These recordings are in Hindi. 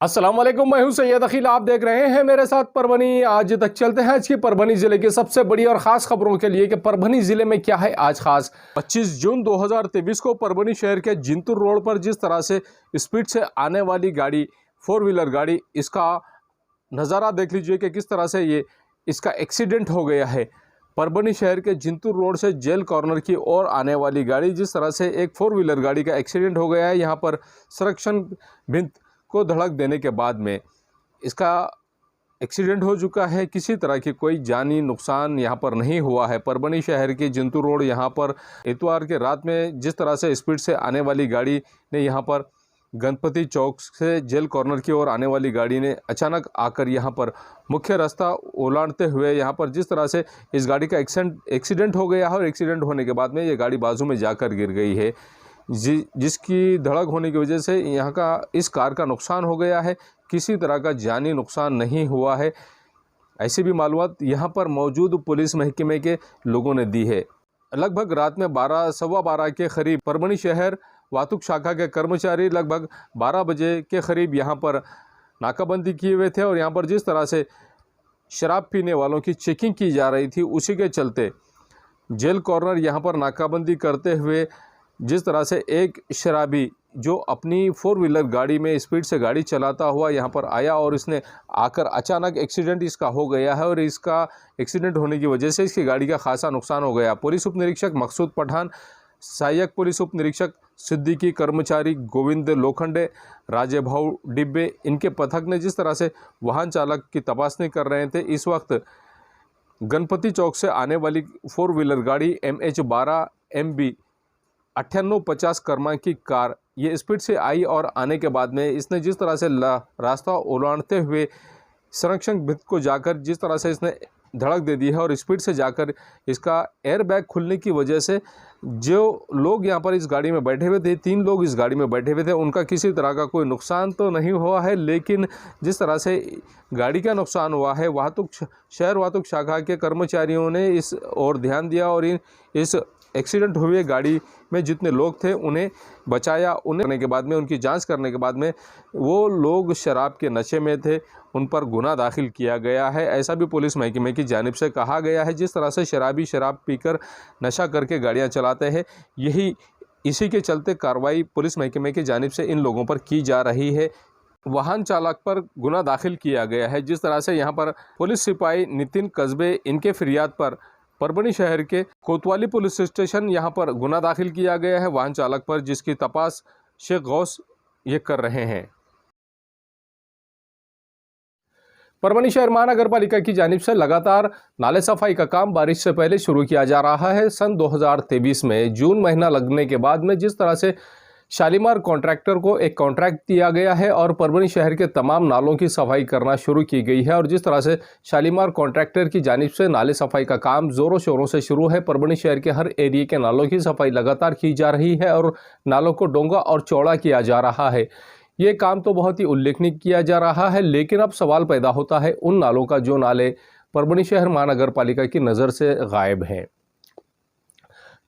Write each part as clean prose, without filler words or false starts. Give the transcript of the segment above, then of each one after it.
अस्सलाम वालेकुम, मैं हूं सैयद अखिल। आप देख रहे हैं मेरे साथ परभनी। आज तक चलते हैं आज की परभनी जिले की सबसे बड़ी और खास खबरों के लिए कि परभनी जिले में क्या है आज खास। 25 जून 2023 को परभनी शहर के जिंतूर रोड पर जिस तरह से स्पीड से आने वाली गाड़ी, 4 व्हीलर गाड़ी, इसका नज़ारा देख लीजिए कि किस तरह से ये इसका एक्सीडेंट हो गया है। परभनी शहर के जिंतूर रोड से जेल कॉर्नर की ओर आने वाली गाड़ी, जिस तरह से एक 4 व्हीलर गाड़ी का एक्सीडेंट हो गया है। यहाँ पर संरक्षण भिंत को धड़क देने के बाद में इसका एक्सीडेंट हो चुका है। किसी तरह की कोई जानी नुकसान यहाँ पर नहीं हुआ है। परभनी शहर के जिंतूर रोड यहाँ पर इतवार के रात में जिस तरह से स्पीड से आने वाली गाड़ी ने यहाँ पर गणपति चौक से जेल कॉर्नर की ओर आने वाली गाड़ी ने अचानक आकर यहाँ पर मुख्य रास्ता उलाटते हुए यहाँ पर जिस तरह से इस गाड़ी का एक्सीडेंट हो गया है। और एक्सीडेंट होने के बाद में ये गाड़ी बाजू में जाकर गिर गई है, जिसकी धड़क होने की वजह से यहाँ का इस कार का नुकसान हो गया है। किसी तरह का जानी नुकसान नहीं हुआ है, ऐसी भी मालूमात यहाँ पर मौजूद पुलिस महकमे के लोगों ने दी है। लगभग रात में 12-12:15 के करीब परभनी शहर वाहतुक शाखा के कर्मचारी लगभग 12 बजे के करीब यहाँ पर नाकाबंदी किए हुए थे। और यहाँ पर जिस तरह से शराब पीने वालों की चेकिंग की जा रही थी, उसी के चलते जेल कॉर्नर यहाँ पर नाकाबंदी करते हुए जिस तरह से एक शराबी जो अपनी 4 व्हीलर गाड़ी में स्पीड से गाड़ी चलाता हुआ यहाँ पर आया और इसने आकर अचानक एक्सीडेंट इसका हो गया है। और इसका एक्सीडेंट होने की वजह से इसकी गाड़ी का खासा नुकसान हो गया। पुलिस उप निरीक्षक मकसूद पठान, सहायक पुलिस उप निरीक्षक सिद्दीकी, कर्मचारी गोविंद लोखंडे, राजे भाऊ डिब्बे, इनके पथक ने जिस तरह से वाहन चालक की तपासनी कर रहे थे, इस वक्त गणपति चौक से आने वाली 4 व्हीलर गाड़ी MH12 MB 9850 क्रमांक की कार ये स्पीड से आई और आने के बाद में इसने जिस तरह से रास्ता उलाटते हुए संरक्षण भित्त को जाकर जिस तरह से इसने धड़क दे दी है। और स्पीड से जाकर इसका एयर बैग खुलने की वजह से जो लोग यहाँ पर इस गाड़ी में बैठे हुए थे, 3 लोग इस गाड़ी में बैठे हुए थे, उनका किसी तरह का कोई नुकसान तो नहीं हुआ है। लेकिन जिस तरह से गाड़ी का नुकसान हुआ है, शहर वाहतुक शाखा के कर्मचारियों ने इस ओर ध्यान दिया और इस एक्सीडेंट हुए गाड़ी में जितने लोग थे उन्हें बचाया। उन्हें करने के बाद में, उनकी जांच करने के बाद में वो लोग शराब के नशे में थे, उन पर गुनाह दाखिल किया गया है, ऐसा भी पुलिस महकमे की जानिब से कहा गया है। जिस तरह से शराबी शराब पीकर नशा करके गाड़ियां चलाते हैं, इसी के चलते कार्रवाई पुलिस महकमे की जानिब से इन लोगों पर की जा रही है। वाहन चालक पर गुनाह दाखिल किया गया है। जिस तरह से यहाँ पर पुलिस सिपाही नितिन कस्बे, इनके फरियाद पर परभनी शहर के कोतवाली पुलिस स्टेशन यहाँ पर गुनाह दाखिल किया गया है वाहन चालक पर, जिसकी तपास शेख गौस ये कर रहे हैं। परभनी शहर महानगर पालिका की जानिब से लगातार नाले सफाई का काम बारिश से पहले शुरू किया जा रहा है। सन 2023 में जून महीना लगने के बाद में जिस तरह से शालीमार कॉन्ट्रैक्टर को एक कॉन्ट्रैक्ट दिया गया है और परभनी शहर के तमाम नालों की सफाई करना शुरू की गई है। और जिस तरह से शालीमार कॉन्ट्रैक्टर की जानिब से नाले सफाई का काम ज़ोरों शोरों से शुरू है। परभनी शहर के हर एरिया के नालों की सफाई लगातार की जा रही है और नालों को डोंगा और चौड़ा किया जा रहा है। ये काम तो बहुत ही उल्लेखनीय किया जा रहा है, लेकिन अब सवाल पैदा होता है उन नालों का जो नाले परभनी शहर महानगर पालिका की नज़र से गायब हैं।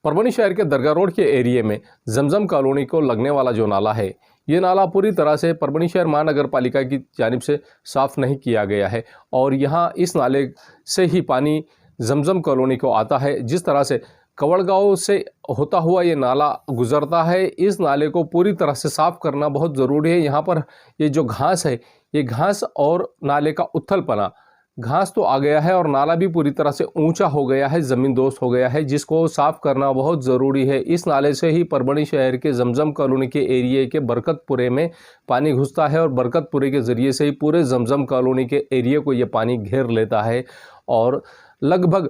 परभनी शहर के दरगाह रोड के एरिया में जमजम कॉलोनी को लगने वाला जो नाला है, ये नाला पूरी तरह से परभनी शहर महानगर पालिका की जानिब से साफ़ नहीं किया गया है। और यहाँ इस नाले से ही पानी जमजम कॉलोनी को आता है। जिस तरह से कवड़गांव से होता हुआ ये नाला गुजरता है, इस नाले को पूरी तरह से साफ़ करना बहुत ज़रूरी है। यहाँ पर ये जो घास है, ये घास और नाले का उथलपना, घास तो आ गया है और नाला भी पूरी तरह से ऊंचा हो गया है, ज़मीन दोस्त हो गया है, जिसको साफ़ करना बहुत ज़रूरी है। इस नाले से ही परभनी शहर के जमजम कॉलोनी के एरिए के बरकतपुरे में पानी घुसता है और बरकतपुरे के ज़रिए से ही पूरे जमजम कॉलोनी के एरिए को ये पानी घेर लेता है। और लगभग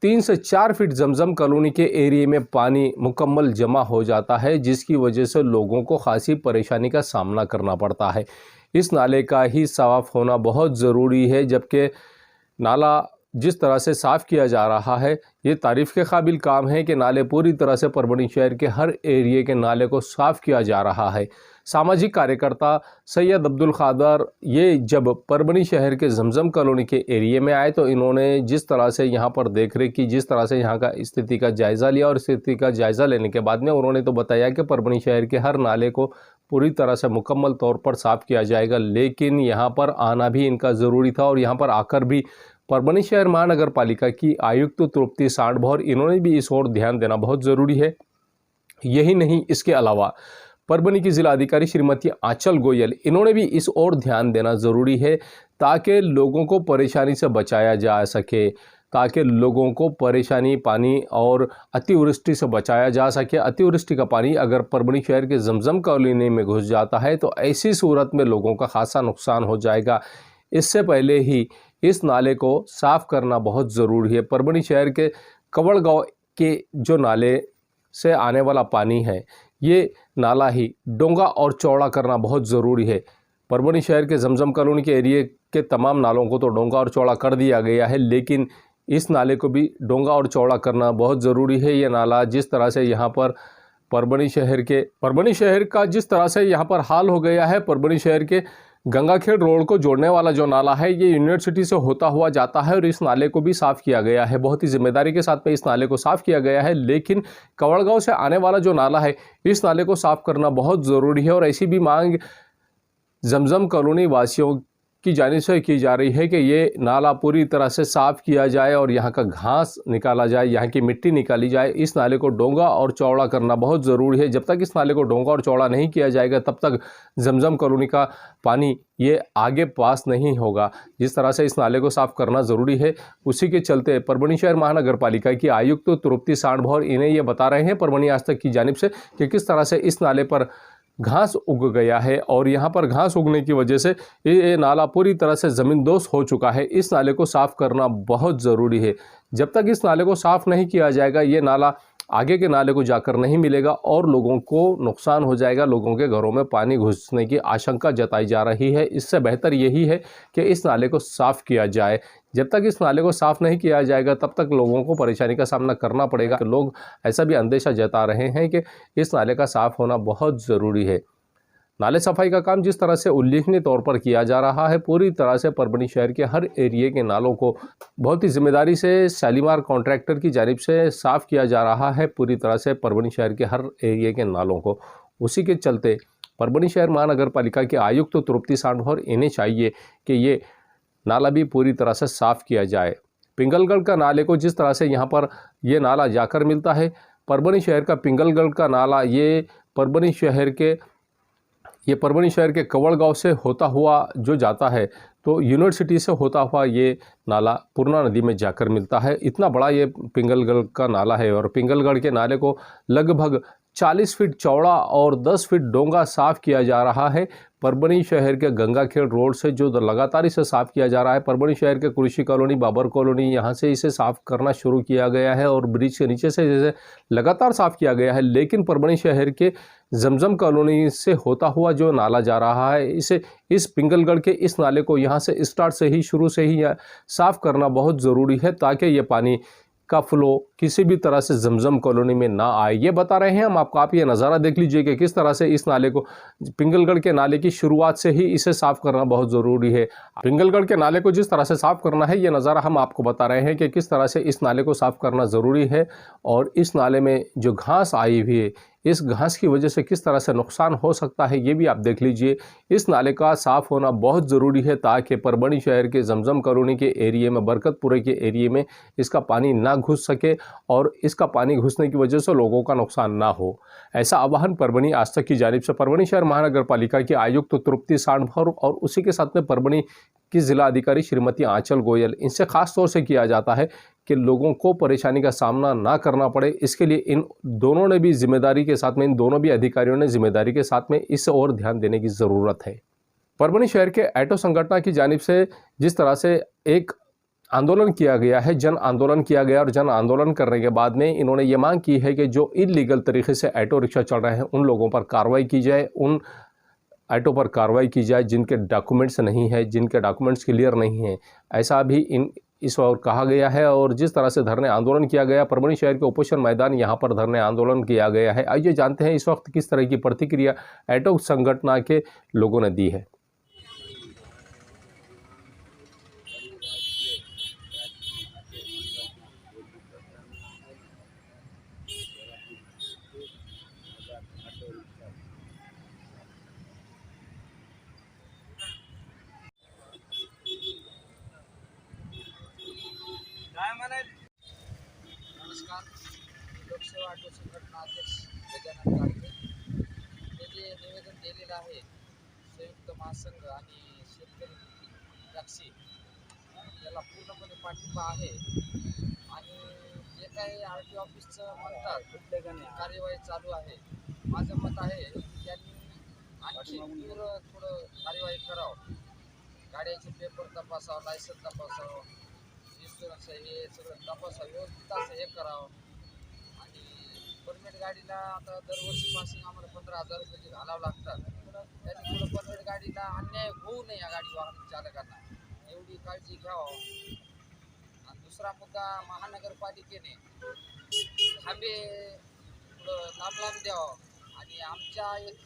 3 से 4 फीट जमजम कॉलोनी के एरिए में पानी मुकम्मल जमा हो जाता है, जिसकी वजह से लोगों को खासी परेशानी का सामना करना पड़ता है। इस नाले का ही साफ़ होना बहुत ज़रूरी है, जबकि नाला जिस तरह से साफ़ किया जा रहा है, ये तारीफ़ के काबिल काम है कि नाले पूरी तरह से परभनी शहर के हर एरिए के नाले को साफ़ किया जा रहा है। सामाजिक कार्यकर्ता सैयद अब्दुल खादर ये जब परभनी शहर के जमजम कॉलोनी के एरिए में आए तो इन्होंने जिस तरह से यहाँ पर देखरेख की, जिस तरह से यहाँ का स्थिति का जायज़ा लिया और स्थिति का जायज़ा लेने के बाद में उन्होंने तो बताया कि परभनी शहर के हर नाले को पूरी तरह से मुकम्मल तौर पर साफ़ किया जाएगा, लेकिन यहाँ पर आना भी इनका ज़रूरी था और यहाँ पर आकर भी परभनी शहर महानगर पालिका की आयुक्त तृप्ति सांडभौर इन्होंने भी इस ओर ध्यान देना बहुत ज़रूरी है। यही नहीं, इसके अलावा परभनी की जिला अधिकारी श्रीमती आंचल गोयल इन्होंने भी इस ओर ध्यान देना ज़रूरी है ताकि लोगों को परेशानी से बचाया जा सके, ताकि लोगों को परेशानी, पानी और अतिवृष्टि से बचाया जा सके। अतिवृष्टि का पानी अगर परभनी शहर के जमजम कॉलोनी में घुस जाता है तो ऐसी सूरत में लोगों का खासा नुकसान हो जाएगा। इससे पहले ही इस नाले को साफ़ करना बहुत ज़रूरी है। परभनी शहर के कवड़ गाँव के जो नाले से आने वाला पानी है, ये नाला ही डोंगा और चौड़ा करना बहुत ज़रूरी है। परभनी शहर के जमजम कॉलोनी के एरिए के तमाम नालों को तो डोंगा और चौड़ा कर दिया गया है, लेकिन इस नाले को भी डोंगा और चौड़ा करना बहुत ज़रूरी है। ये नाला जिस तरह से यहाँ पर परभनी शहर का जिस तरह से यहाँ पर हाल हो गया है, परभनी शहर के गंगाखेड़ रोड को जोड़ने वाला जो नाला है ये यूनिवर्सिटी से होता हुआ जाता है और इस नाले को भी साफ़ किया गया है। बहुत ही जिम्मेदारी के साथ में इस नाले को साफ़ किया गया है, लेकिन कवड़गांव से आने वाला जो नाला है इस नाले को साफ़ करना बहुत ज़रूरी है। और ऐसी भी मांग जमजम कॉलोनी वासियों की जानिब से की जा रही है कि ये नाला पूरी तरह से साफ़ किया जाए और यहाँ का घास निकाला जाए, यहाँ की मिट्टी निकाली जाए। इस नाले को डोंगा और चौड़ा करना बहुत ज़रूरी है। जब तक इस नाले को डोंगा और चौड़ा नहीं किया जाएगा तब तक जमजम कॉलोनी का पानी ये आगे पास नहीं होगा। जिस तरह से इस नाले को साफ़ करना ज़रूरी है, उसी के चलते परभनी शहर महानगर पालिका की आयुक्त तृप्ति सांडभौर इन्हें ये बता रहे हैं परभनी आज तक की जानिब से कि किस तरह से इस नाले पर घास उग गया है और यहाँ पर घास उगने की वजह से ये नाला पूरी तरह से ज़मींदोज़ हो चुका है। इस नाले को साफ़ करना बहुत ज़रूरी है। जब तक इस नाले को साफ़ नहीं किया जाएगा ये नाला आगे के नाले को जाकर नहीं मिलेगा और लोगों को नुकसान हो जाएगा। लोगों के घरों में पानी घुसने की आशंका जताई जा रही है। इससे बेहतर यही है कि इस नाले को साफ़ किया जाए। जब तक इस नाले को साफ़ नहीं किया जाएगा तब तक लोगों को परेशानी का सामना करना पड़ेगा। तो लोग ऐसा भी अंदेशा जता रहे हैं कि इस नाले का साफ़ होना बहुत ज़रूरी है। नाले सफाई का काम जिस तरह से उल्लेखनीय तौर पर किया जा रहा है, पूरी तरह से परभनी शहर के हर एरिए के नालों को बहुत ही जिम्मेदारी से शालीमार कॉन्ट्रैक्टर की जानिब से साफ़ किया जा रहा है। पूरी तरह से परभनी शहर के हर एरिए के नालों को, उसी के चलते परभनी शहर महानगर पालिका के आयुक्त तृप्ति सांडभौर इन्हें चाहिए कि ये नाला भी पूरी तरह से साफ़ किया जाए। पिंगलगढ़ का नाले को जिस तरह से यहाँ पर ये नाला जाकर मिलता है, परभनी शहर का पिंगलगढ़ का नाला ये परभनी शहर के कवड़ गाँव से होता हुआ जो जाता है तो यूनिवर्सिटी से होता हुआ ये नाला पूर्णा नदी में जाकर मिलता है। इतना बड़ा ये पिंगलगढ़ का नाला है और पिंगलगढ़ के नाले को लगभग 40 फीट चौड़ा और 10 फीट डोंगा साफ़ किया जा रहा है। परभनी शहर के गंगाखेड़ रोड से जो लगातार इसे साफ़ किया जा रहा है, परभनी शहर के कृषि कॉलोनी, बाबर कॉलोनी, यहाँ से इसे साफ़ करना शुरू किया गया है और ब्रिज के नीचे से जैसे लगातार साफ़ किया गया है। लेकिन परभनी शहर के जमजम कॉलोनी से होता हुआ जो नाला जा रहा है, इस पिंगलगढ़ के इस नाले को यहाँ से स्टार्ट से ही, शुरू से ही साफ़ करना बहुत ज़रूरी है ताकि ये पानी का फ्लो किसी भी तरह से जमजम कॉलोनी में ना आए। ये बता रहे हैं हम आपको। आप ये नज़ारा देख लीजिए कि किस तरह से इस नाले को, पिंगलगढ़ के नाले की शुरुआत से ही इसे साफ़ करना बहुत ज़रूरी है। पिंगलगढ़ के नाले को जिस तरह से साफ़ करना है, ये नज़ारा हम आपको बता रहे हैं कि किस तरह से इस नाले को साफ़ करना ज़रूरी है। और इस नाले में जो घास आई हुई है, इस घास की वजह से किस तरह से नुकसान हो सकता है ये भी आप देख लीजिए। इस नाले का साफ़ होना बहुत ज़रूरी है ताकि परभनी शहर के जमजम कॉलोनी के एरिए में, बरकतपुरे के एरिए में इसका पानी ना घुस सके और इसका पानी घुसने की वजह से लोगों का नुकसान ना हो। ऐसा आह्वान परभनी आज तक की जानिब से परभनी शहर महानगर पालिका की आयुक्त तृप्ति सांडभौर और उसी के साथ में परभनी की जिला अधिकारी श्रीमती आंचल गोयल, इनसे खास तौर से किया जाता है कि लोगों को परेशानी का सामना ना करना पड़े। इसके लिए इन दोनों ने भी जिम्मेदारी के साथ में, इन दोनों भी अधिकारियों ने जिम्मेदारी के साथ में इस ओर ध्यान देने की ज़रूरत है। परभनी शहर के ऑटो संगठन की जानिब से जिस तरह से एक आंदोलन किया गया है, जन आंदोलन किया गया और जन आंदोलन करने के बाद में इन्होंने ये मांग की है कि जो इलीगल तरीके से ऑटो रिक्शा चल रहे हैं उन लोगों पर कार्रवाई की जाए, उन ऑटो पर कार्रवाई की जाए जिनके डॉक्यूमेंट्स नहीं है, जिनके डॉक्यूमेंट्स क्लियर नहीं है। ऐसा भी इस ओर कहा गया है। और जिस तरह से धरने आंदोलन किया गया, परभनी शहर के उपोषण मैदान यहाँ पर धरने आंदोलन किया गया है। आइए जानते हैं इस वक्त किस तरह की प्रतिक्रिया ऑटो संगठन के लोगों ने दी है। लोकसेवा आठवड संघटना अध्यक्ष गजानन काळके हे जे निवेदन दिलेलं आहे संयुक्त महासंघ आणि शेतकरी टॅक्सी याला पूर्णपणे पाठिंबा आहे. आणि जे काही आर टी ऑफिसचं म्हणतात कार्यवाही चालू आहे, माझं मत आहे की त्यांनी आणखी तीव्र थोडं कार्यवाही करावं. गाड्याचे पेपर तपासावं, लायसन तपासावं, इन्शुरन्स हे सगळं तपासावं, व्यवस्थित असं हे करावं. आणि परमिट गाडीला आता दरवर्षी पासिंग आम्हाला 15,000 रुपये घालावं लागतात. त्यांनी थोडं परमिट गाडीला अन्याय होऊ नये या गाडी वाहन चालकांना एवढी काळजी घ्यावं. आणि दुसरा मुद्दा, महानगरपालिकेने थांबे थोडं लांब लांब द्यावं. आणि आमच्या एक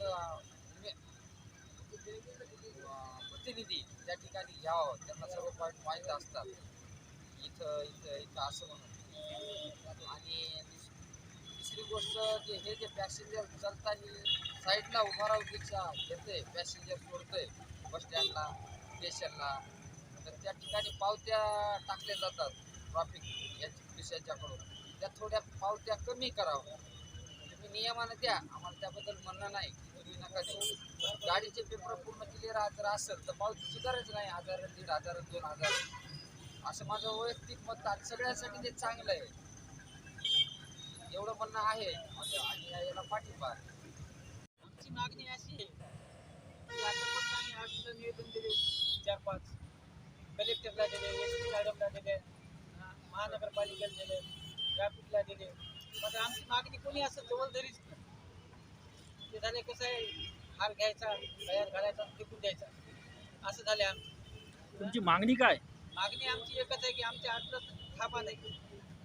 प्रतिनिधी त्या ठिकाणी घ्यावं, त्यांना सर्व पॉईंट माहीत असतात, इथं इथं इथं असं म्हणून. आणि दुसरी गोष्ट, हे जे पॅसेंजर चालताना साईडला उभा राहूच्या घेते, पॅसेंजर सोडतोय बस स्टँडला, स्टेशनला, तर त्या ठिकाणी पावत्या टाकल्या जातात ट्रॅफिक याच्या पोलीस यांच्याकडून. त्या थोड्या पावत्या कमी करावं. तुम्ही नियमानं द्या, आम्हाला त्याबद्दल म्हणणं नाही की तुम्ही नका देऊ. गाडीचे पेपर पूर्ण क्लिअर जर असेल तर पावतीची गरज नाही. 1,000, 1,500, 2,000 असं माझं वैयक्तिक मत आहे. सगळ्यांसाठी ते चांगलं आहे, एवढं म्हणणं आहे आणि याला पाठिंबा आहे. आमची मागणी अशी आहे की आतापर्यंत आम्ही आठवलं निवेदन दिले 4-5, कलेक्टरला दिले, एस पी मॅडमला दिले, महानगरपालिकेला दिले, ट्रॅफिकला दिले. पण आमची मागणी कोणी असं जवळ धरीच नाही. ते झाले कसं आहे, हार घ्यायचा, तयार घालायचा, फेकून द्यायचा, असं झाले आमची. तुमची मागणी काय? मागणी आमची एकच आहे की आमच्या आठवड्यात थांबा नाही.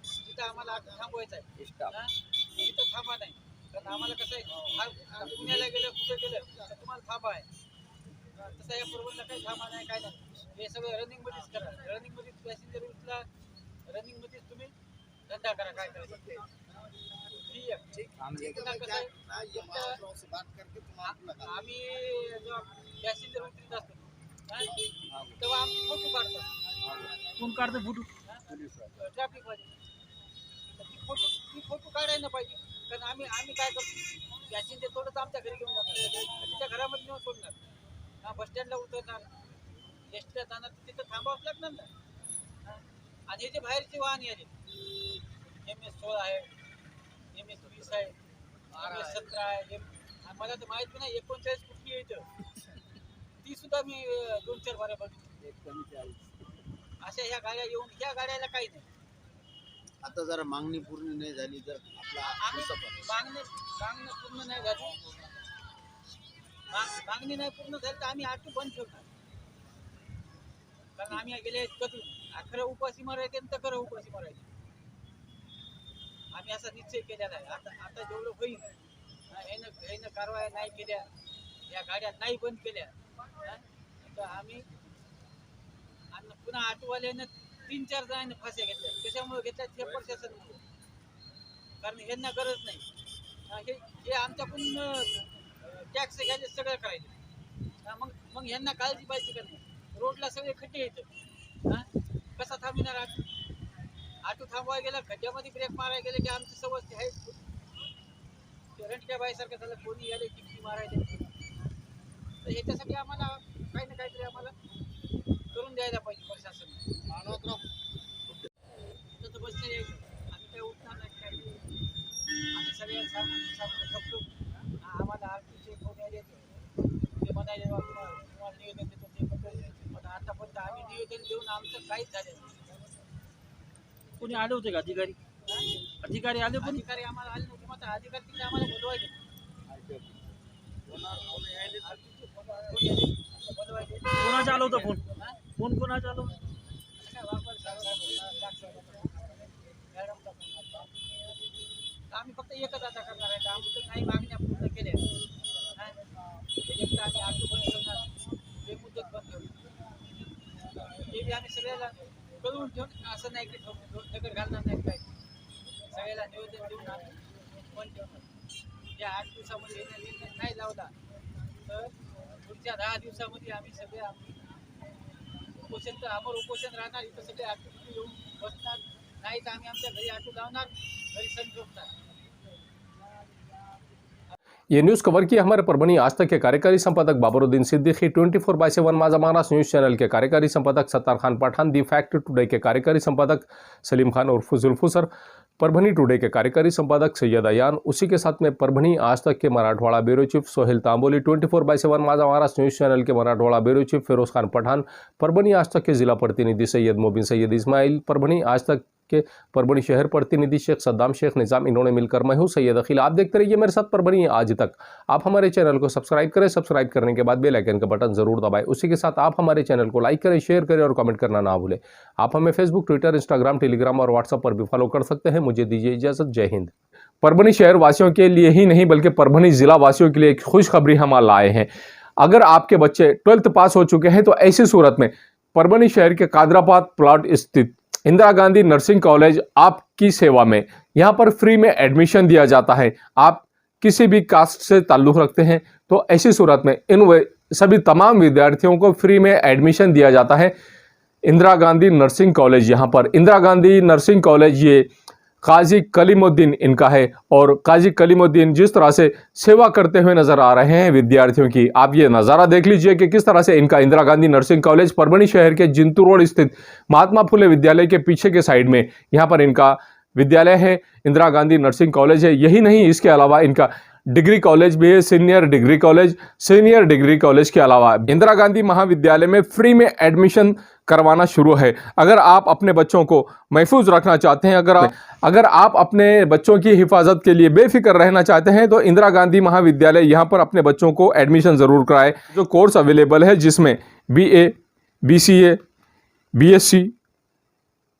जिथं आम्हाला आठवड थांबवायचं आहे तिथं थांबा नाही. कारण आम्हाला कसं आहे, पुण्याला गेलं, कुठे गेलं तर तुम्हाला थांबा आहे. तसं या परवडला काही थांबा नाही, काय नाही. हे सगळं रनिंगमध्येच करा. रनिंगमध्येच पॅसेंजर उचला, रनिंगमध्येच तुम्ही धंदा करा, काय करायचं. ठीक आहे. पुन्हा कसं आहे, आम्ही जेव्हा पॅसेंजर उतरत असतो तेव्हा आमचे फोटो काढतात. कोण काढतं फोटो? ट्रॅफिकमध्ये. ती फोटो काढायला पाहिजे. कारण आम्ही काय करतो, पॅसेंजर थोडंच आमच्या घरी घेऊन जाणार, तिच्या घरामध्ये नेऊन सोडणार, बस स्टँडला उतरणार, एसटीला जाणार, तिथं थांबावंच लागणार ना. आणि हे जे बाहेरचे वाहन आले, MS-16 आहे, MS-20 आहे, MS-17 आहे, मला तर माहित पण नाही 39 कुठली आहे इथं. ती सुद्धा मी 2-4 बाऱ्या बघितली. अशा ह्या गाड्या येऊन, ह्या गाड्याला काही नाही. आता जरा मागणी पूर्ण नाही झाली तर मागणी पूर्ण नाही झाली, मागणी नाही पूर्ण झाली तर आम्ही ऑटो बंद ठेवणार. कारण आम्ही गेले कधून खरं उपाशी मारायचे तर खरं उपाशी मारायचे. आम्ही असा निश्चय केलेला आहे. आता जेवढं होईल ह्यानं कारवाया नाही केल्या, या गाड्या नाही बंद केल्या तर आम्ही, आणि पुन्हा ऑटोवाल्यानं 3-4 जणांनी फाश्या घेतल्या. कशामुळे घेतल्या ते प्रशासनामुळे. कारण ह्यांना गरज नाही. हे आमच्याकडून टॅक्स घ्यायचे, सगळं करायचे. मग ह्यांना काळजी पाहिजे का नाही. रोडला सगळे खड्डे येतं, कसा थांबविणार ऑटो? ऑटो थांबवायला गेला, खड्ड्यामध्ये ब्रेक मारायला गेले की आमची सवय आहे रंटक्या बाईसारखं झालं, कोणी यायला टिपकी मारायला. तर ह्याच्यासाठी आम्हाला काही ना काहीतरी आम्हाला करून द्यायला पाहिजे प्रशासन. तर बसले यायचं, आम्ही काही उठणार नाही, काय आम्ही सगळ्या सामने थकतो. आम्हाला आरटीचे फोन यायचे, ते म्हणायचे तुम्हाला निवेदन देतो, ते पण आतापर्यंत आम्ही निवेदन देऊन आमचं काहीच झालं नाही. कोणी आले होते का अधिकारी? अधिकारी आले कोणी? अधिकारी आम्हाला आले नव्हते. मग अधिकारी तिकडे आम्हाला बोलवायचे, बोलवायचे. कोणाचा आला होता फोन? फोन कोणाचा आला होता? आम्ही फक्त एकच आता करणार आहे, आमचं काही मागण्या पूर्ण केल्या. एकदा आम्ही ऑटो बंद ठेवणार, बेमुदत बंद ठेवणार. हे बी आम्ही सगळ्याला कळवून ठेवून, असं नाही की दगड घालणार नाही, काय सगळ्याला निवेदन देऊन आम्ही बंद ठेवणार. या 8 दिवसामध्ये निर्णय नाही लावला तर पुढच्या 10 दिवसामध्ये आम्ही सगळे उपोषण, तर आम्हाला उपोषण राहणार. इथं सगळे ऑटो येऊन बसणार, नाही तर आम्ही आमच्या घरी ऑटो लावणार, घरी सण ठेवणार. ये न्यूज़ कवर किया हमारे परभनी आज तक के कार्यकारी संपादक बाबरुद्दीन सिद्दीकी, 24/7 माझा महाराष्ट्र न्यूज़ चैनल के कार्यकारी संपादक Sattar Khan Pathan, the fact today के कार्यकारी संपादक सलीम खान उर्फ जुल्फुसर, परभनी टुडे के कार्यकारी संपादक सैयद अयान, उसी के साथ में परभनी आज तक के मराठवाड़ा ब्यूरो चीफ सोहेल तांबोली, 24/7 माझा महाराष्ट्र न्यूज़ चैनल के मराठवाड़ा ब्यूरो चीफ फिरोज खान पठान, परभनी आज तक के जिला प्रतिनिधि सैयद मोबिन सैयद इस्माइल, परभनी आज तक के परभनी शहर प्रतिनिधि शेख सद्दाम शेख निज़ाम, इन्होंने मिलकर मैं हूं सैयद अखिल। आप देखते रहिए मेरे साथ परभनी आज तक। आप हमारे चैनल को सब्सक्राइब करें, सब्सक्राइब करने के बाद बेल आइकन का बटन जरूर दबाएं। उसी के साथ आप हमारे चैनल को लाइक करें, शेयर करें और कमेंट करना ना भूलें। आप हमें फेसबुक, ट्विटर, इंस्टाग्राम, टेलीग्राम और व्हाट्सएप पर भी फॉलो कर सकते हैं। मुझे दीजिए इजाजत। जय हिंद। परभनी शहर वासियों के लिए ही नहीं बल्कि परभनी जिला वासियों के लिए एक खुशखबरी हम लाए हैं। अगर आपके बच्चे 12th पास हो चुके हैं तो ऐसी सूरत में परभनी शहर के कादराबाद प्लॉट स्थित इंदिरा गांधी नर्सिंग कॉलेज आपकी सेवा में, यहाँ पर फ्री में एडमिशन दिया जाता है। आप किसी भी कास्ट से ताल्लुक़ रखते हैं तो ऐसी सूरत में इन सभी तमाम विद्यार्थियों को फ्री में एडमिशन दिया जाता है। इंदिरा गांधी नर्सिंग कॉलेज, यहाँ पर इंदिरा गांधी नर्सिंग कॉलेज ये काजी कलीमुद्दीन इनका है और काजी कलीमुद्दीन जिस तरह से सेवा करते हुए नजर आ रहे हैं विद्यार्थियों की, आप ये नज़ारा देख लीजिए कि किस तरह से इनका इंदिरा गांधी नर्सिंग कॉलेज परभनी शहर के जिंतू रोड स्थित महात्मा फुले विद्यालय के पीछे के साइड में यहाँ पर इनका विद्यालय है, इंदिरा गांधी नर्सिंग कॉलेज है। यही नहीं, इसके अलावा इनका डिग्री कॉलेज भी है, सीनियर डिग्री कॉलेज के अलावा इंदिरा गांधी महाविद्यालय में फ्री में एडमिशन करवाना शुरू है। अगर आप अपने बच्चों को महफूज रखना चाहते हैं, अगर आप अपने बच्चों की हिफाजत के लिए बेफिक्र रहना चाहते हैं तो इंदिरा गांधी महाविद्यालय यहाँ पर अपने बच्चों को एडमिशन ज़रूर कराएं। जो कोर्स अवेलेबल है जिसमें BA, BCA, BSc,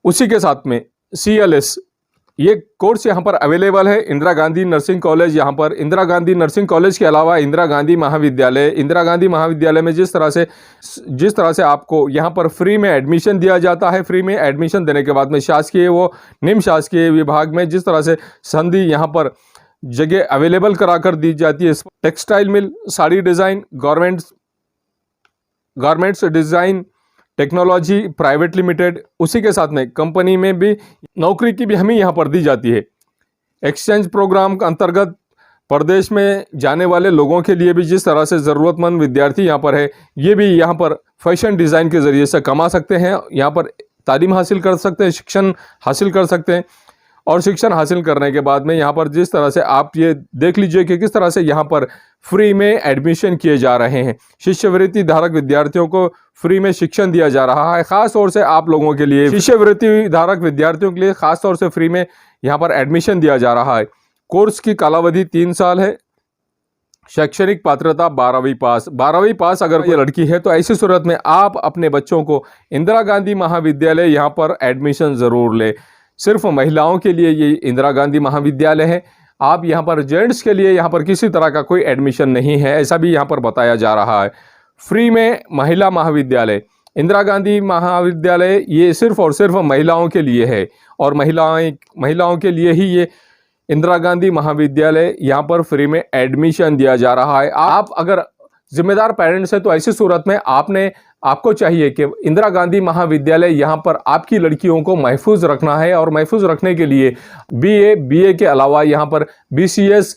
उसी के साथ में CLS, ये कोर्स यहाँ पर अवेलेबल है। इंदिरा गांधी नर्सिंग कॉलेज, यहाँ पर इंदिरा गांधी नर्सिंग कॉलेज के अलावा इंदिरा गांधी महाविद्यालय में जिस तरह से आपको यहाँ पर फ्री में एडमिशन दिया जाता है, फ्री में एडमिशन देने के बाद में शासकीय व निम्न शासकीय विभाग में जिस तरह से संधि यहाँ पर जगह अवेलेबल कराकर दी जाती है। Textile mill, sari design, garments design technology private limited, उसी के साथ में कंपनी में भी नौकरी की भी हमें यहाँ पर दी जाती है। एक्सचेंज प्रोग्राम के अंतर्गत प्रदेश में जाने वाले लोगों के लिए भी जिस तरह से ज़रूरतमंद विद्यार्थी यहाँ पर है, ये भी यहाँ पर फैशन डिज़ाइन के ज़रिए से कमा सकते हैं, यहाँ पर तालीम हासिल कर सकते हैं, शिक्षण हासिल कर सकते हैं। और शिक्षण हासिल करने के बाद में यहाँ पर जिस तरह से आप ये देख लीजिए कि किस तरह से यहाँ पर फ्री में एडमिशन किए जा रहे हैं। शिष्यवृत्ति धारक विद्यार्थियों को फ्री में शिक्षण दिया जा रहा है। ख़ास तौर से आप लोगों के लिए, शिष्यवृत्ति धारक विद्यार्थियों के लिए ख़ास तौर से फ्री में यहाँ पर एडमिशन दिया जा रहा है। कोर्स की कालावधि 3 साल है। शैक्षणिक पात्रता 12वीं पास अगर ये लड़की है तो ऐसी सूरत में आप अपने बच्चों को इंदिरा गांधी महाविद्यालय यहाँ पर एडमिशन ज़रूर ले। सिर्फ महिलाओं के लिए ये इंदिरा गांधी महाविद्यालय है। आप यहाँ पर जेंट्स के लिए यहाँ पर किसी तरह का कोई एडमिशन नहीं है, ऐसा भी यहाँ पर बताया जा रहा है। फ्री में महिला महाविद्यालय, इंदिरा गांधी महाविद्यालय ये सिर्फ और सिर्फ महिलाओं के लिए है और महिलाओं के लिए ही ये इंदिरा गांधी महाविद्यालय यहाँ पर फ्री में एडमिशन दिया जा रहा है। आप अगर जिम्मेदार पेरेंट्स हैं तो ऐसी सूरत में आपको चाहिए कि इंदिरा गांधी महाविद्यालय यहाँ पर आपकी लड़कियों को महफूज रखना है और महफूज रखने के लिए BA के अलावा यहाँ पर BCS,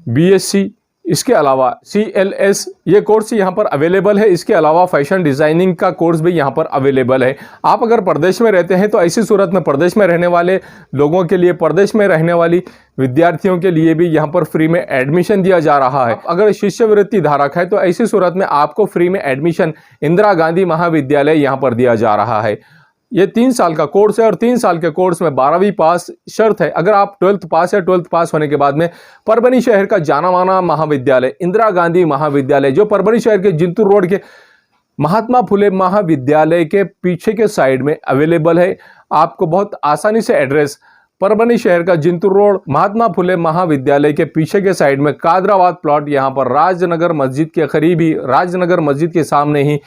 BSc, इसके अलावा CLS ये कोर्स यहाँ पर अवेलेबल है। इसके अलावा फैशन डिज़ाइनिंग का कोर्स भी यहाँ पर अवेलेबल है। आप अगर प्रदेश में रहते हैं तो ऐसी सूरत में प्रदेश में रहने वाले लोगों के लिए, प्रदेश में रहने वाली विद्यार्थियों के लिए भी यहाँ पर फ्री में एडमिशन दिया जा रहा है। अगर शिष्यवृत्ति धारक है तो ऐसी सूरत में आपको फ्री में एडमिशन इंदिरा गांधी महाविद्यालय यहाँ पर दिया जा रहा है। ये 3 साल का कोर्स है और 3 साल के कोर्स में 12वीं पास शर्त है। अगर आप 12th पास है, 12th पास होने के बाद में परभनी शहर का जाना माना महाविद्यालय इंदिरा गांधी महाविद्यालय, जो परभनी शहर के जिंतूर रोड के महात्मा फुले महाविद्यालय के पीछे के साइड में अवेलेबल है। आपको बहुत आसानी से एड्रेस परभनी शहर का जिंतूर रोड महात्मा फुले महाविद्यालय के पीछे के साइड में कादराबाद प्लॉट, यहाँ पर राजनगर मस्जिद के करीब ही, राजनगर मस्जिद के सामने ही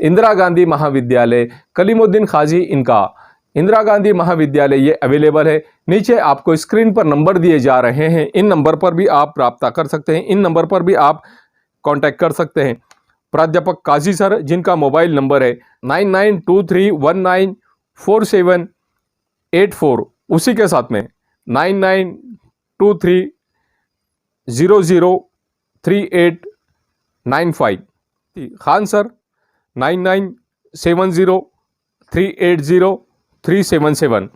इंदिरा गांधी महाविद्यालय कलीमुद्दीन खाजी इनका इंदिरा गांधी महाविद्यालय ये अवेलेबल है। नीचे आपको स्क्रीन पर नंबर दिए जा रहे हैं, इन नंबर पर भी आप रब्ता कर सकते हैं, इन नंबर पर भी आप कांटेक्ट कर सकते हैं। प्राध्यापक काजी सर, जिनका मोबाइल नंबर है 9923194784, उसी के साथ में 992300 3895। खान सर 9970380377।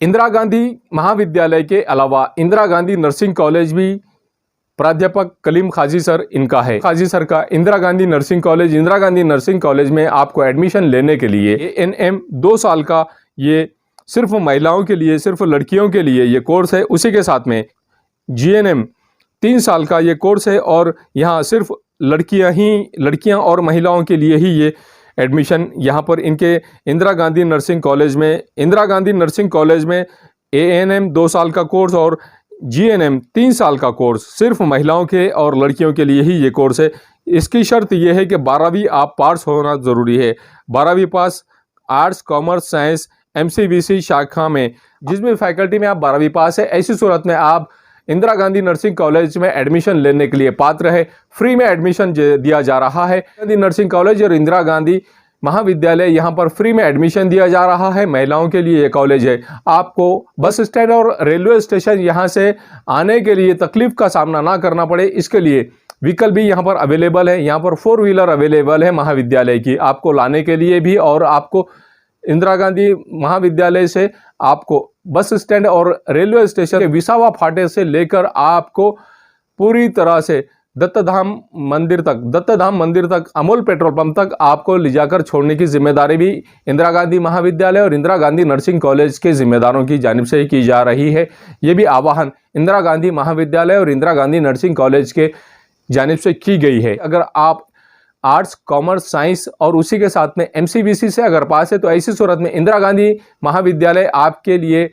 इंदिरा गांधी महाविद्यालय के अलावा इंदिरा गांधी नर्सिंग कॉलेज भी प्राध्यापक कलीम खाजी सर इनका है। खाजी सर का इंदिरा गांधी नर्सिंग कॉलेज में आपको एडमिशन लेने के लिए ANM 2 साल का ये सिर्फ महिलाओं के लिए, सिर्फ लड़कियों के लिए ये कोर्स है। उसी के साथ में GNM 3 साल का ये कोर्स है और यहाँ सिर्फ लड़कियाँ और महिलाओं के लिए ही ये एडमिशन यहाँ पर इनके इंदिरा गांधी नर्सिंग कॉलेज में ANM 2 साल का कोर्स और GNM 3 साल का कोर्स सिर्फ महिलाओं के और लड़कियों के लिए ही ये कोर्स है। इसकी शर्त यह है कि 12वीं आप पास होना ज़रूरी है। 12वीं पास आर्ट्स, कॉमर्स, साइंस, MCVC शाखा में, जिसमें फैकल्टी में आप 12वीं पास है, ऐसी सूरत में आप इंदिरा गांधी नर्सिंग कॉलेज में एडमिशन लेने के लिए पात्र है। फ्री में एडमिशन दिया जा रहा है। गांधी नर्सिंग कॉलेज और इंदिरा गांधी महाविद्यालय यहाँ पर फ्री में एडमिशन दिया जा रहा है। महिलाओं के लिए ये कॉलेज है। आपको बस स्टैंड और रेलवे स्टेशन यहाँ से आने के लिए तकलीफ का सामना ना करना पड़े, इसके लिए व्हीकल भी यहाँ पर अवेलेबल है। यहाँ पर 4 व्हीलर अवेलेबल है महाविद्यालय की, आपको लाने के लिए भी, और आपको इंदिरा गांधी महाविद्यालय से आपको बस स्टैंड और रेलवे स्टेशन के विसावा फाटे से लेकर आपको पूरी तरह से दत्तधाम मंदिर तक अमूल पेट्रोल पंप तक आपको ले जाकर छोड़ने की जिम्मेदारी भी इंदिरा गांधी महाविद्यालय और इंदिरा गांधी नर्सिंग कॉलेज के जिम्मेदारों की जानिब से की जा रही है। ये भी आह्वान इंदिरा गांधी महाविद्यालय और इंदिरा गांधी नर्सिंग कॉलेज के जानिब से की गई है। अगर आप आर्ट्स, कॉमर्स, साइंस और उसी के साथ में MCVC से अगर पास है तो ऐसी सूरत में इंदिरा गांधी महाविद्यालय आपके लिए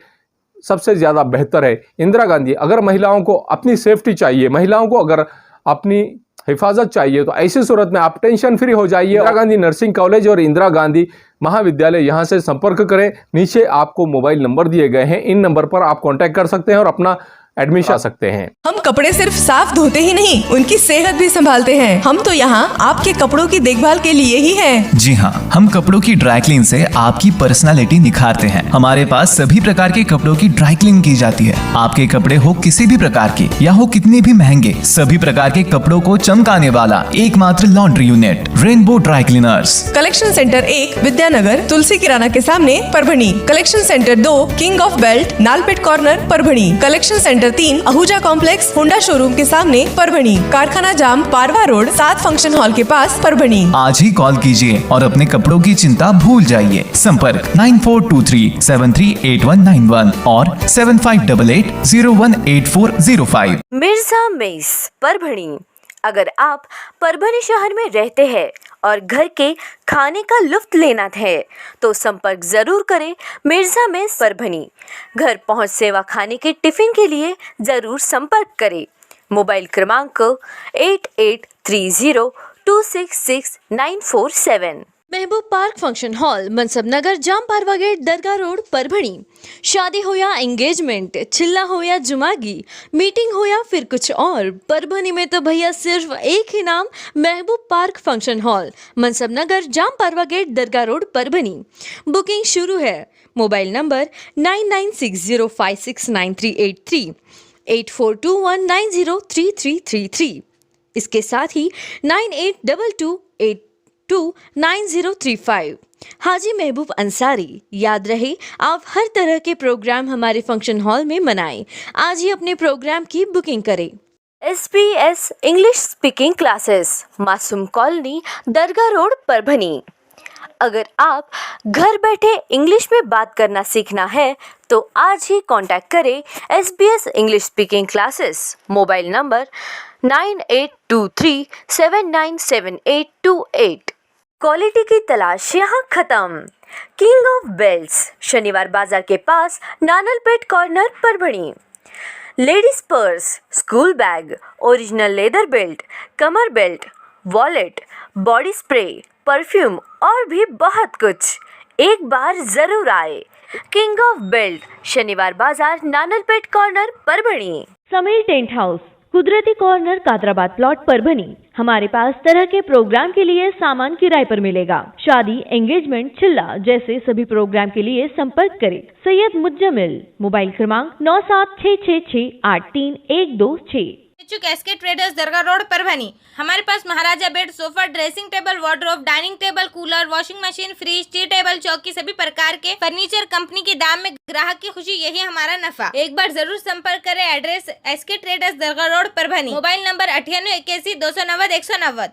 सबसे ज़्यादा बेहतर है। इंदिरा गांधी, अगर महिलाओं को अपनी सेफ्टी चाहिए, महिलाओं को अगर अपनी हिफाजत चाहिए, तो ऐसी सूरत में आप टेंशन फ्री हो जाइए। इंदिरा गांधी नर्सिंग कॉलेज और इंदिरा गांधी महाविद्यालय यहाँ से संपर्क करें। नीचे आपको मोबाइल नंबर दिए गए हैं, इन नंबर पर आप कांटेक्ट कर सकते हैं और अपना एडमिशन सकते हैं। हम कपड़े सिर्फ साफ धोते ही नहीं, उनकी सेहत भी संभालते हैं। हम तो यहाँ आपके कपड़ों की देखभाल के लिए ही हैं। जी हाँ, हम कपड़ों की ड्राई क्लीन से आपकी पर्सनालिटी निखारते हैं। हमारे पास सभी प्रकार के कपड़ों की ड्राई क्लीन की जाती है। आपके कपड़े हो किसी भी प्रकार के या हो कितने भी महंगे, सभी प्रकार के कपड़ों को चमकाने वाला एकमात्र laundry unit rainbow dry cleaners. Collection centre 1 Vidyanagar Tulsi Kirana के सामने Parbhani. Collection centre 2 king of belt Nalpet corner Parbhani. Collection centre 3 Ahuja complex Honda showroom के सामने परभणी। कारखाना जाम पारवा रोड 7 फंक्शन हॉल के पास परभणी। आज ही कॉल कीजिए और अपने कपड़ों की चिंता भूल जाइए। संपर्क 9423738191 और 7588018405। मिर्जा मेस परभणी। अगर आप परभणी शहर में रहते हैं और घर के खाने का लुत्फ लेना है तो संपर्क जरूर करें मिर्जा मेस परभणी। घर पहुंच सेवा खाने के टिफिन के लिए जरूर संपर्क करें। मोबाइल क्रमांक 8830266947। महबूब पार्क फंक्शन हॉल, मनसब नगर, जाम पारवा गेट, दरगाह रोड, परभणी। शादी हो या एंगेजमेंट, चिल्ला हो या जुमागी, मीटिंग हो या फिर कुछ और, परभणी में तो भैया सिर्फ एक ही नाम, महबूब पार्क फंक्शन हॉल, मनसब नगर, जाम पारवा गेट, दरगाह रोड, परभणी। बुकिंग शुरू है। Mobile number 9960569383, 8421903333। इसके साथ ही 9822829035। हाजी महबूब अंसारी। याद रहे, आप हर तरह के प्रोग्राम हमारे फंक्शन हॉल में मनाएं। आज ही अपने प्रोग्राम की बुकिंग करें। SBS इंग्लिश स्पीकिंग क्लासेस, मासूम कॉलोनी, दरगाह रोड, परभणी। अगर आप घर बैठे इंग्लिश में बात करना सीखना है तो आज ही कांटेक्ट करें SBS English speaking classes. Mobile number 9823797828। Quality की तलाश यहाँ खत्म। King of belts, Shaniwar Bazaar के पास, Nanalpet corner, Parbhani. Ladies purse, school bag, original leather belt, कमर belt, wallet, body spray, perfume और भी बहुत कुछ। एक बार जरूर आए। King of belt, Shaniwar Bazaar, Nanalpet corner, Parbhani. Sameer tent house, Kudrati corner, Kadrabad plot, Parbhani. हमारे पास तरह के प्रोग्राम के लिए सामान किराए पर मिलेगा। शादी, एंगेजमेंट, चिल्ला जैसे सभी प्रोग्राम के लिए संपर्क करें सैयद मुज्जमिल। मोबाइल क्रमांक 9766683126। SK traders Dargah road Parbhani. हमारे पास Maharaja bed, sofa, dressing table, wardrobe, dining table, cooler, washing machine, fridge, tea table, चौकी, सभी प्रकार के फर्नीचर कंपनी के दाम में ग्राहक की खुशी, यही हमारा नफा। एक बार जरूर संपर्क करें। Address SK traders Dargah road Parbhani. Mobile number 9881 290 190।